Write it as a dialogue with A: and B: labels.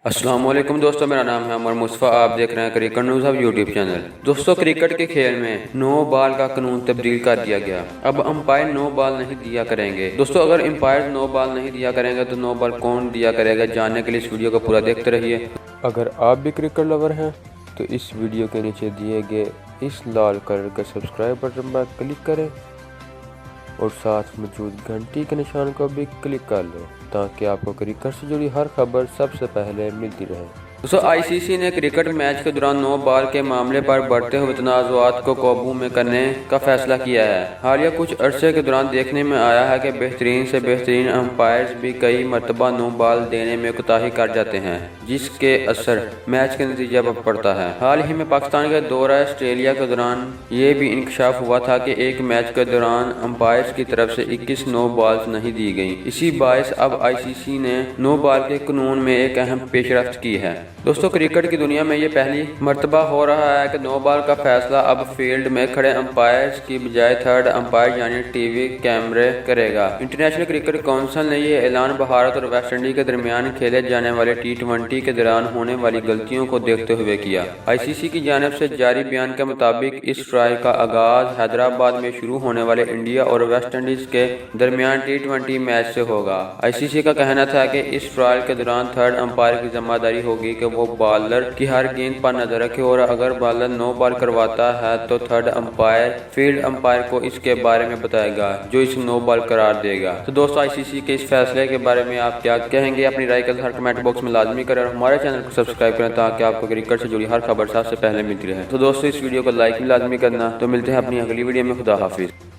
A: السلام علیکم دوستو، میرا نام ہے عمر مصطفیٰ، آپ دیکھ رہے ہیں cricket news hub YouTube channel. دوستو، کرکٹ کے کھیل میں نو بال کا قانون تبدیل کر دیا گیا۔ اب امپائر نو بال نہیں دیا کریں گے۔ دوستو، اگر امپائر نو بال نہیں دیا کریں گے تو نو بال کون دیا کرے گا؟ جاننے کے لیے اس ویڈیو کو پورا دیکھتے رہیے۔
B: اگر آپ بھی کرکٹ لور ہیں تو اس ویڈیو کے نیچے دیے گئے اس لال کلر کے سبسکرائب بٹن پر کلک کریں اور ساتھ موجود گھنٹی کے نشان کو بھی کلک کر لیں تاکہ آپ کو کرکٹ سے جڑی ہر خبر سب سے پہلے ملتی رہے۔
A: دوستو، آئی سی سی نے کرکٹ میچ کے دوران نو بال کے معاملے پر بڑھتے ہوئے تنازعات کو قابو میں کرنے کا فیصلہ کیا ہے۔ حالیہ کچھ عرصے کے دوران دیکھنے میں آیا ہے کہ بہترین سے بہترین امپائرز بھی کئی مرتبہ نو بال دینے میں کوتاہی کر جاتے ہیں، جس کے اثر میچ کے نتیجے پر پڑتا ہے۔ حال ہی میں پاکستان کے دورہ آسٹریلیا کے دوران یہ بھی انکشاف ہوا تھا کہ ایک میچ کے دوران امپائرز کی طرف سے 21 نو بالز نہیں دی گئیں۔ اسی باعث اب آئی سی سی نے نو بال کے قانون میں ایک اہم پیش رفت کی ہے۔ دوستو، کرکٹ کی دنیا میں یہ پہلی مرتبہ ہو رہا ہے کہ نو بال کا فیصلہ اب فیلڈ میں کھڑے امپائرز کی بجائے تھرڈ امپائر یعنی ٹی وی کیمرے کرے گا۔ انٹرنیشنل کرکٹ کونسل نے یہ اعلان بھارت اور ویسٹ انڈیز کے درمیان کھیلے جانے والے T20 کے دوران ہونے والی غلطیوں کو دیکھتے ہوئے کیا۔ آئی سی سی کی جانب سے جاری بیان کے مطابق اس ٹرائل کا آغاز حیدرآباد میں شروع ہونے والے انڈیا اور ویسٹ انڈیز کے درمیان T20 میچ سے ہوگا۔ آئی سی سی کا کہنا تھا کہ اس ٹرائل کے دوران تھرڈ امپائر کی ذمہ داری ہوگی کہ وہ بالر کی ہر گیند پر نظر رکھے اور اگر بالر نو بال کرواتا ہے تو تھرڈ امپائر فیلڈ امپائر کو اس کے بارے میں بتائے گا جو اس نو بال قرار دے گا۔ تو دوستو، آئی سی سی کے اس فیصلے کے بارے میں آپ کیا کہیں گے؟ اپنی رائے کا اظہار کمنٹ باکس میں لازمی کریں اور ہمارے چینل کو سبسکرائب کریں تاکہ آپ کو کرکٹ سے جڑی ہر خبر سب سے پہلے ملتی رہے۔ تو دوستو، اس ویڈیو کو لائک بھی لازمی کرنا۔ تو ملتے ہیں اپنی اگلی ویڈیو میں۔ خدا حافظ۔